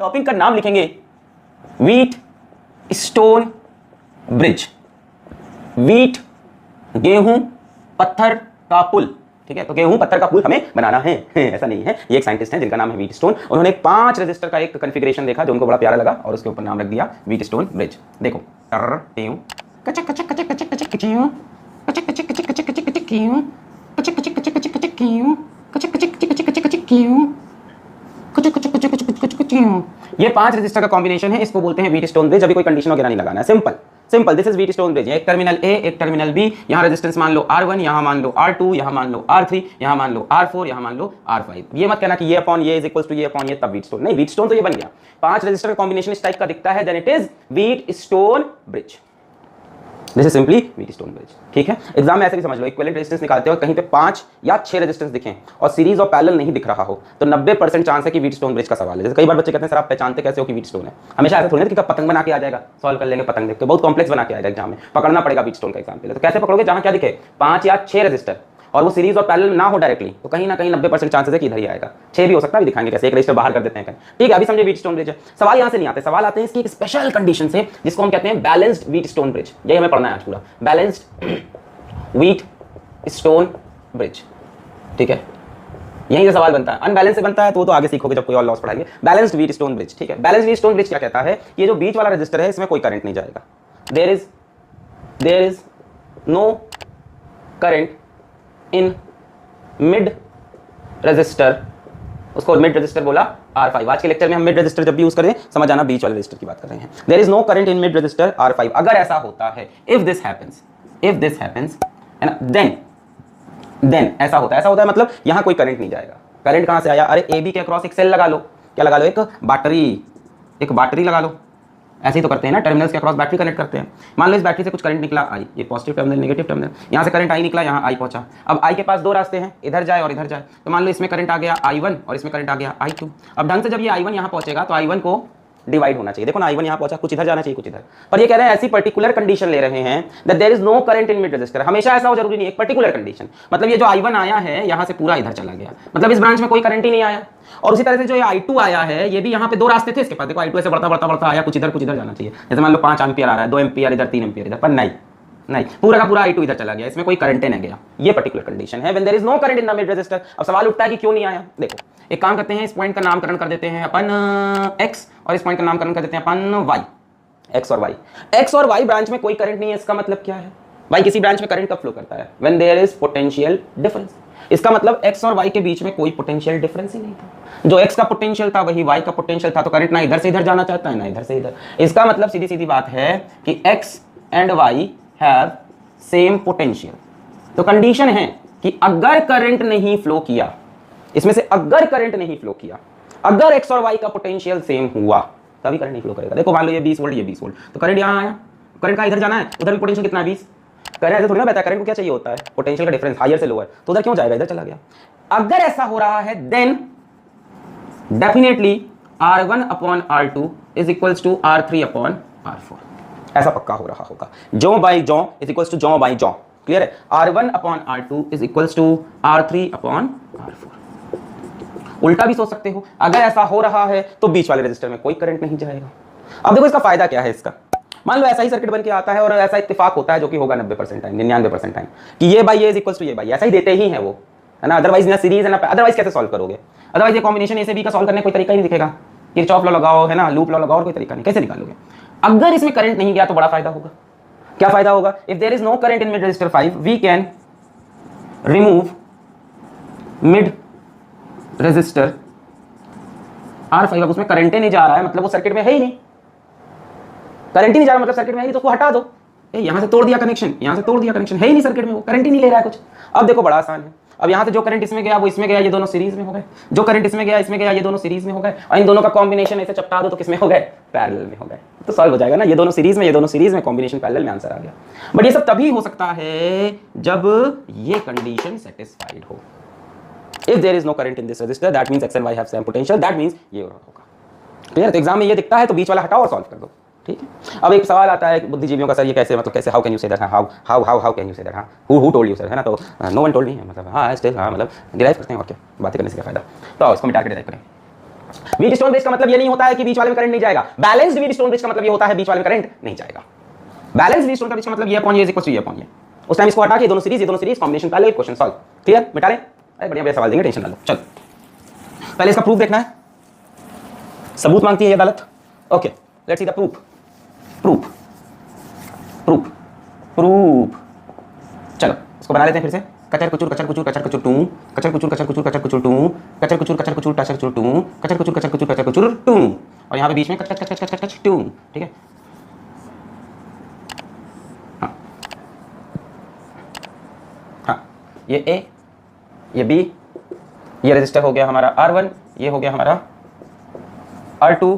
Topic का नाम लिखेंगे व्हीट स्टोन ब्रिज। व्हीट गेहूं पत्थर का पुल, ठीक है। तो गेहूं पत्थर का पुल हमें बनाना है ऐसा नहीं है। ये एक साइंटिस्ट हैं जिनका नाम है व्हीट स्टोन। उन्होंने 5 रजिस्टर का एक कॉन्फ़िगरेशन देखा जो उनको बड़ा प्यारा लगा और उसके ऊपर नाम रख दिया व्हीट स्टोन ब्रिज। देखो कचक कचक कचक कचक कचक कचियों कचक कचक कचक कचक कचक कचक क्यों कचक कचक कचक कचक कचक क्यों कचक कचक कचक कचक कचक कचक क्यों कचक कचक कचक कचक कचक क्यों। ये 5 रजिस्टर का कॉम्बिनेशन है, इसको बोलते हैं व्हीट स्टोन ब्रिज। अभी कोई कंडीशन वगैरह नहीं लगाना है, simple simple. This is Wheatstone bridge. एक टर्मिनल ए एक टर्मिनल बी, यहाँ रेजिस्टेंस मान लो R1, यहाँ मान लो R2, यहाँ मान लो R3, यहाँ मान लो R4, यहाँ मान लो R5। ये मत कहना कि ये अपॉन ये इज इक्वल्स टू ये अपॉन ये तब व्हीट स्टोन, नहीं। व्हीट स्टोन तो ये बन गया। 5 रजिस्टर का कॉम्बिनेशन इस टाइप का दिखता है, then it is Wheatstone bridge. This is simply Wheatstone bridge, ठीक है। एग्जाम में ऐसे भी समझ लो, इक्विवेलेंट रेजिस्टेंस निकालते हो कहीं पे 5 या 6 रेजिस्टेंस दिखें और सीरीज और पैरेलल नहीं दिख रहा हो तो 90% चांस है कि व्हीट स्टोन ब्रिज का सवाल है। जैसे कई बार बच्चे कहते हैं सर आप पहचानते कैसे हो कि व्हीट स्टोन है। हमेशा ऐसा थोड़ी ना कि पतंग बना के आ जाएगा, सॉल्व कर लेंगे पतंग देख के, बहुत कॉम्प्लेक्स बना के आएगा एग्जाम में, पकड़ना पड़ेगा व्हीट स्टोन का एग्जाम्पल। तो कैसे पकड़ोगे, जहां क्या दिखे 5 या 6 रजिस्टर और वो सीरीज और पैरेलल ना हो डायरेक्टली, तो कहीं ना कहीं 90% चांसेस है कि इधर ही आएगा। 6 भी हो सकता है, भी दिखाएंगे कैसे, एक रजिस्टर बाहर कर देते हैं। ठीक है, अभी समझे व्हीट स्टोन ब्रिज है। सवाल यहां से नहीं आते, सवाल आते हैं इसकी एक स्पेशल कंडीशन से जिसको हम कहते हैं बैलेंस्ड व्हीट स्टोन ब्रिज। यही हमें पढ़ना है आज पूरा, बैलेंस्ड व्हीट स्टोन ब्रिज, ठीक है। यहीं से सवाल बनता है, अनबैलेंस से बनता है तो वो तो आगे सीखोगे जब कोई और लॉस पढ़ाएंगे। बैलेंस्ड व्हीट स्टोन ब्रिज, ठीक है। बैलेंस्ड व्हीट स्टोन ब्रिज क्या कहता है, ये जो बीच वाला रजिस्टर है इसमें कोई करंट नहीं जाएगा। There is no current in mid resistor, उसको मिड रजिस्टर बोला R5। आज के लेक्चर में हम मिड रजिस्टर जब भी यूज करें समझ आना बीच वाले रजिस्टर की बात कर रहे हैं। There is no current in mid resistor R5। अगर ऐसा होता है, इफ दिस हैपेंस है ना, देन ऐसा होता है मतलब यहां कोई करंट नहीं जाएगा। करंट कहां से आया, अरे AB के अक्रॉस एक सेल लगा लो, क्या लगा लो, एक बैटरी लगा लो। ऐसे ही तो करते हैं ना, टर्मिनल्स के अक्रॉस बैटरी कनेक्ट करते हैं। मान लो इस बैटरी से कुछ करंट निकला I, ये पॉजिटिव टर्मिनल नेगेटिव टर्मिनल, यहाँ से करंट I निकला, यहाँ I पहुंचा। अब I के पास 2 रास्ते हैं, इधर जाए और इधर जाए। तो मान लो इसमें करंट आ गया I1 और इसमें करंट आ गया I2। अब ढंग से जब ये I1 यहाँ पहुंचेगा तो I1 को डिवाइड होना चाहिए। देखो ना, I1 यहाँ पहुंचा, कुछ इधर जाना चाहिए कुछ इधर, पर ये कह रहे हैं ऐसी पर्टिकुलर कंडीशन ले रहे हैं that there is no current in mid resistor. हमेशा ऐसा हो जरूरी नहीं, एक पर्टिकुलर कंडीशन। मतलब ये जो I1 आया है यहाँ से पूरा इधर चला गया, मतलब इस ब्रांच में कोई करंट ही नहीं आया। और उसी तरह से जो ये I2 आया है, ये भी यहाँ पे 2 रास्ते थे इसके पास। देखो I2 ऐसे बढ़ता आया, कुछ इधर जाना चाहिए। जैसे मान लो 5 एम्पियर आ रहा है, 2 एम्पियर इधर, 3 एम्पियर इधर, पर नहीं, पूरा का पूरा I2 इधर चला गया, इसमें कोई करंट नहीं गया। ये पर्टिकुलर कंडीशन है when there is no current in the mid resistor. अब सवाल उठता है कि क्यों नहीं आया। देखो एक काम करते हैं, इस पॉइंट का नामकरण कर देते हैं अपन X और इस पॉइंट का नामकरण कर देते हैं अपन Y। X और Y ब्रांच में कोई करंट नहीं है, इसका मतलब क्या है, भाई किसी ब्रांच में करंट कब फ्लो करता है, when there is potential difference. इसका मतलब X और Y के बीच में कोई पोटेंशियल डिफरेंस ही नहीं था। जो X का पोटेंशियल था वही Y का पोटेंशियल था, तो करंट ना इधर से इधर जाना चाहता है ना इधर से इधर। इसका मतलब सीधी बात है कि X and Y have same potential. तो कंडीशन है कि अगर करंट नहीं फ्लो किया, इसमें से अगर करंट नहीं फ्लो किया, अगर X और Y का पोटेंशियल सेम हुआ तभी करंट नहीं फ्लो करेगा। देखो मान लो ये 20 वोल्ट ये 20 वोल्ट, तो करंट यहाँ आया, करंट का इधर जाना है, उधर भी पोटेंशियल कितना है 20। करंट ऐसे थोड़ी ना बहता है, करंट को क्या चाहिए होता है, पोटेंशियल का डिफरेंस हायर से लोअर, तो उधर क्यों जाएगा, इधर चला गया। अगर ऐसा हो रहा है then definitely R1 upon R2 is equals to R3 upon R4। ऐसा पक्का हो रहा होगा। जो बाई जो इज इक्वल्स टू जो बाई जो। क्लियर है, R1 upon R2 is equals to R3 upon R4। उल्टा भी सोच सकते हो, अगर ऐसा हो रहा है तो बीच वाले रजिस्टर में कोई करंट नहीं जाएगा। अब देखो इसका फायदा क्या है इसका, मान लो ऐसा ही सर्किट बन के आता है और ऐसा इत्तेफाक होता है जो कि होगा 90% टाइम, 99% टाइम, कि ये बाई ये इज इक्वल्स टू ये बाई, ऐसा ही देते ही है वो, है ना। अदरवाइज ना सीरीज है ना, अदरवाइज कैसे सॉल्व करोगे। अदरवाइज ये कॉम्बिनेशन ए से बी का सॉल्व करने कोई तरीका ही नहीं दिखेगा, किरचॉफ लॉ लगाओ, है ना, लूप लॉ लगाओ, और कोई तरीका नहीं, कैसे निकालोगे। अगर इसमें करंट नहीं गया तो बड़ा फायदा होगा। क्या फायदा होगा, if there is no current in mid resistor 5 we can remove mid resistor R5। अब उसमें करंट ही नहीं जा रहा है, मतलब वो सर्किट में है ही नहीं, करंट ही नहीं जा रहा मतलब सर्किट में है नहीं, तो उसको हटा दो। यहां से तोड़ दिया कनेक्शन, यहां से तोड़ दिया कनेक्शन, है ही नहीं सर्किट में, वो करंट ही नहीं ले रहा है कुछ। अब देखो बड़ा आसान है, अब यहां से जो करंट इसमें गया वो इसमें गया, ये दोनों सीरीज में हो गए। जो करंट इसमें गया इसमें गया, ये दोनों सीरीज में हो गए, और इन दोनों का कॉम्बिनेशन ऐसे चपटा दो तो किसमें हो गए, पैरेलल में हो गए। तो सॉल्व हो जाएगा ना, ये दोनों सीरीज में, ये दोनों सीरीज में, कॉम्बिनेशन पैरेलल में, आंसर आ गया। बट ये सब तभी हो सकता है जब ये कंडीशन सेटिस्फाइड हो। If there is no current in this resistor, that means X and Y have same potential, that means ये होगा। क्लियर, तो एग्जाम में ये दिखता है तो बीच वाला हटाओ और सॉल्व कर दो। ठीक है, अब एक सवाल आता है बुद्धिजीवियों का, सर ये कैसे, मतलब कैसे, how can you say that, how can you say that, who told you sir, है ना। तो नो वन टोल्ड मी, मतलब हाँ स्टिल, हाँ मतलब डिराइव करते हैं और क्या, बातें करने से क्या फायदा। तो आओ इसको मिटा के डिराइव करें। व्हीटस्टोन ब्रिज का मतलब ये नहीं होता है कि बीच वाले में करंट नहीं जाएगा। बैलेंस्ड व्हीटस्टोन ब्रिज का मतलब ये होता है बीच वाले में करंट नहीं जाएगा। बैलेंस्ड व्हीटस्टोन ब्रिज का मतलब ये अपॉन ये इज इक्वल टू ये अपॉन ये। उस टाइम इसको हटा के ये दोनों सीरीज कॉम्बिनेशन पहले क्वेश्चन सॉल्व। क्लियर? मिटा लें? अरे बढ़िया बढ़िया सवाल देंगे, टेंशन ना लो। चलो पहले इसका प्रूफ देखना है। सबूत मांगती है ये अदालत। Okay let's see the proof. Proof proof proof चलो इसको बना लेते हैं फिर से। कचर कुचुर कचर कुचुर कचर कुचुर टू, कचर कुचुर कचर कुचुर कचर कुचुर टू, कचर कुचुर कचर कुचुर कचर कुचुर टू, कचर कुचुर कचर कुचुर कचर कुचुर टू, और यहाँ पे बीच में कच कच कच कच कच कच टू। ठीक है, हाँ हाँ, ये ए, ये बी, ये रजिस्टर हो गया हमारा R1, ये हो गया हमारा R2,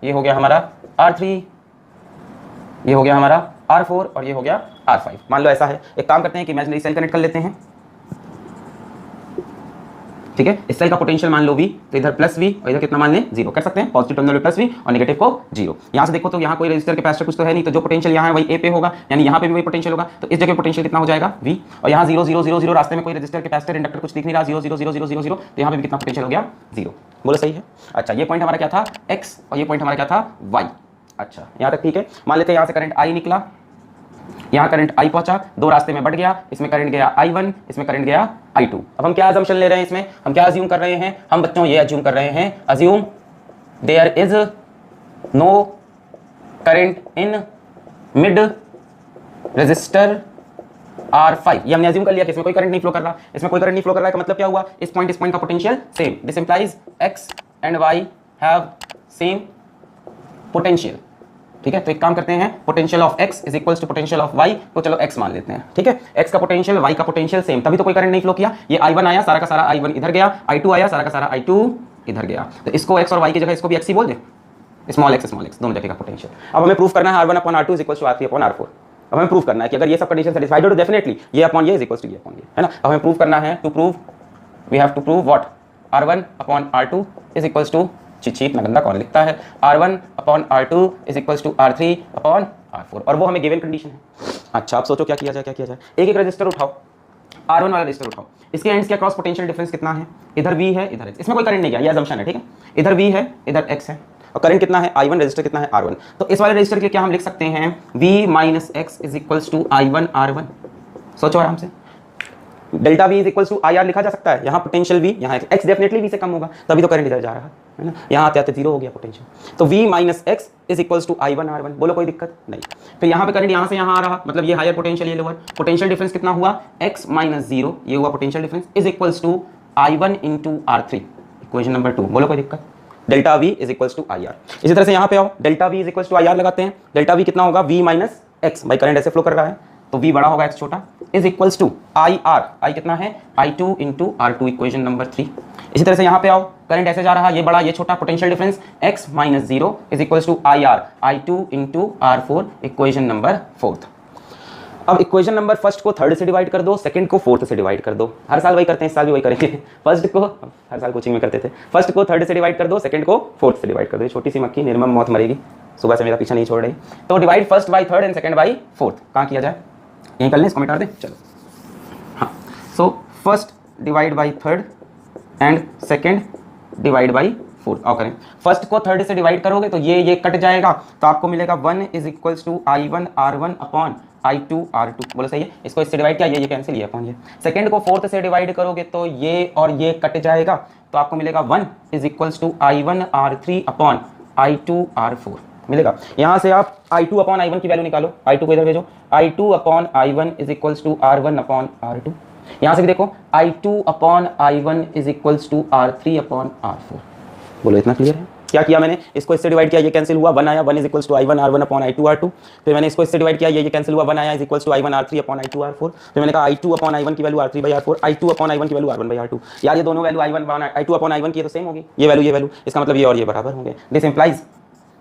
ये हो गया हमारा R3, ये हो गया हमारा R4 और ये हो गया R5। मान लो ऐसा है, एक काम करते हैं कि इमेजिनरी सेल कनेक्ट कर लेते हैं। ठीक है, इस सेल का पोटेंशियल मान लो V, तो इधर प्लस V और इधर कितना मान लें 0 कर सकते हैं। पॉजिटिव टर्मिनल पे प्लस V और नेगेटिव को 0। यहाँ से देखो तो यहाँ कोई रजिस्टर कैपेसिटर कुछ तो है नहीं, तो जो पोटेंशियल यहाँ है वही A पे होगा, यानी यहाँ पे भी वही पोटेंशियल होगा। तो इस जगह पोटेंशियल कितना हो जाएगा V, और यहाँ 0 0 0 0 रास्ते में कोई रजिस्टर कैपेसिटर इंडक्टर कुछ दिख नहीं रहा, 0 0 0 0 0 0, तो यहाँ पे भी कितना पोटेंशियल हो गया 0। बोलो सही है। अच्छा ये पॉइंट हमारा क्या था X और ये पॉइंट हमारा क्या था Y। अच्छा यहाँ तक ठीक है। मान लेते हैं यहाँ से करंट I निकला, यहाँ करंट I पहुंचा, दो रास्ते में बढ़ गया, इसमें करंट गया I1, इसमें करंट गया I2। अब हम क्या अजम्पशन ले रहे हैं, इसमें हम क्या अज्यूम कर रहे हैं, हम बच्चों ये अज्यूम कर रहे हैं, assume there is no current in mid resistor R5। ये हमने अज्यूम कर लिया कि इसमें कोई करंट नहीं फ्लो कर रहा। इसमें कोई करंट नहीं फ्लो कर रहा है का मतलब क्या हुआ, इस पॉइंट का potential same. This implies X and Y have same potential. ठीक है, तो एक काम करते हैं, potential of x is equals to potential of y को चलो x मान लेते हैं। ठीक है, x का पोटेंशियल y का पोटेंशियल सेम, तभी तो कोई करंट नहीं फ्लो किया। ये I1 आया, सारा का सारा I1 इधर गया, I2 आया, सारा का सारा I2 इधर गया। तो इसको x और y की जगह इसको भी x ही बोल दे, स्मॉल x दोनों जगह का पोटेंशियल। अब हमें प्रूफ करना है R1 upon R2 is equals to R3 upon R4। अब हमें प्रूफ करना है कि अगर ये सब कंडीशन सेटिस्फाइड हो तो डेफिनेटली ये अपॉन ये इज इक्वल्स टू ये अपॉन ये, है ना। अब हमें प्रूफ करना है, to prove we have to prove what, R1 upon R2 is equals to, चीट ना गंदा कौन लिखता है, R1 upon R2 is equals to R3 upon R4, और वो हमें गिवन कंडीशन है। अच्छा आप सोचो क्या किया जाए, क्या किया जाए। एक एक रजिस्टर उठाओ, R1 वाला रजिस्टर उठाओ, इसके एंड्स के क्रॉस पोटेंशियल डिफरेंस कितना है, इधर V है इधर X, इसमें कोई करंट नहीं गया, ये अजम्पशन है। ठीक है, इधर V है इधर X है, और करंट कितना है I1, रजिस्टर कितना है R1। तो इस वाले रजिस्टर के क्या हम लिख सकते हैं, V minus X is equals to I1 R1। सोचो आराम से, delta V is equals to IR लिखा जा सकता है। यहाँ पोटेंशियल V, यहाँ X डेफिनेटली V से कम होगा, तभी तो करंट इधर जा रहा है ना। यहाँ आते आते 0 हो गया पोटेंशियल। तो V minus X is equals to I1 R1। बोलो कोई दिक्कत नहीं। फिर यहाँ पे करंट यहाँ से यहाँ आ रहा, मतलब ये हायर पोटेंशियल, ये लोअर पोटेंशियल डिफरेंस कितना हुआ, X माइनस 0, ये हुआ potential difference, is equals to I1 into R3। Equation number 2, बोलो कोई दिक्कत। Delta V is equals to IR। इसी तरह से यहाँ पे आओ, delta V is equals to IR लगाते हैं। डेल्टा V कितना होगा, V माइनस X, भाई करंट ऐसे फ्लो कर रहा है तो V बड़ा होगा X छोटा, is equals to IR, I कितना है I2 into R2, equation number 3। इसी तरह से यहाँ पे आओ, करंट ऐसे जा रहा, ये बड़ा ये छोटा, potential difference X minus 0 is equals to IR I2 into R4, equation number 4। अब इक्वेशन नंबर फर्स्ट को थर्ड से डिवाइड कर दो, सेकंड को फोर्थ से डिवाइड कर दो। हर साल वही करते हैं, इस साल भी वही करेंगे। फर्स्ट को, हर साल कोचिंग में करते थे, फर्स्ट को थर्ड से डिवाइड कर दो, सेकंड को फोर्थ से डिवाइड कर दो। छोटी सी मक्खी निर्मम मौत मरेगी, सुबह से मेरा पीछा नहीं छोड़ रही। तो divide first by third and second by fourth, कहाँ किया जाए, यहीं कर लें, इसको मिटा दें। चलो हाँ, so first divide by third and second divide by fourth. और करें, फर्स्ट को थर्ड से डिवाइड करोगे तो ये कट जाएगा, तो आपको मिलेगा 1 is equals to I1 R1 upon I2 R2। बोलो सही है, इसको इससे डिवाइड किया, ये कैंसिल, ये अपॉन ये। सेकंड को फोर्थ से डिवाइड करोगे तो ये और ये कट जाएगा, तो आपको मिलेगा 1 is equals to I1 R3 upon I2 R4 मिलेगा। यहाँ से आप I2 अपॉन I1 की वैल्यू निकालो, I2 को इधर भेजो, I2 upon I1 is equals to R1 upon R2। यहाँ से भी देखो, I2 upon I1 is equals to R3 upon R4। बोलो इतना क्लियर है। क्या किया मैंने, इसको इससे डिवाइड किया, ये कैंसिल हुआ, 1 आया, 1 is equals to I1 R1 upon I2 R2। फिर मैंने इसको इससे डिवाइड किया, ये कैंसिल हुआ, 1 आया, is equals to I1 R3 upon I2 R4। फिर मैंने कहा I2 अपॉन I1 की value R3 by R4, I2 upon I1 की वैल्यू R1 बाई R2। यार ये दोनों वैल्यू I2 अपॉन I1 की तो सेम होगी, ये वैल्यू, इसका मतलब ये और ये बराबर होंगे। दिस इंप्लाइज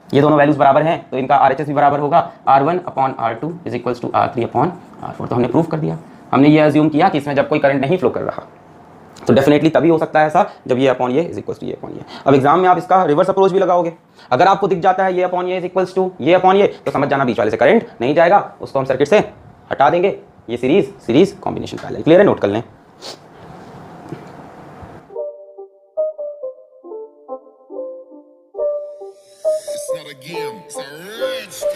ये दोनों वैल्यूज बराबर हैं, तो इनका RHS भी बराबर होगा, R1 upon R2 is equals to R3 upon R4। तो हमने प्रूफ कर दिया। हमने ये अज्यूम किया कि इसमें जब कोई करंट नहीं फ्लो कर रहा, तो डेफिनेटली तभी हो सकता है ऐसा जब ये अपॉन ये इज इक्वल्स टू ये अपॉन ये। अब एग्जाम में आप इसका रिवर्स अप्रोच भी लगाओगे, अगर आपको दिख जाता है ये अपॉन ये इज इक्वल्स टू ये अपॉन ये, तो समझ जाना बीच वाले से करंट नहीं जाएगा, उसको हम सर्किट से हटा देंगे। ये सीरीज कॉम्बिनेशन पैरेलल, क्लियर है, नोट कर लें। not a game, it's a rich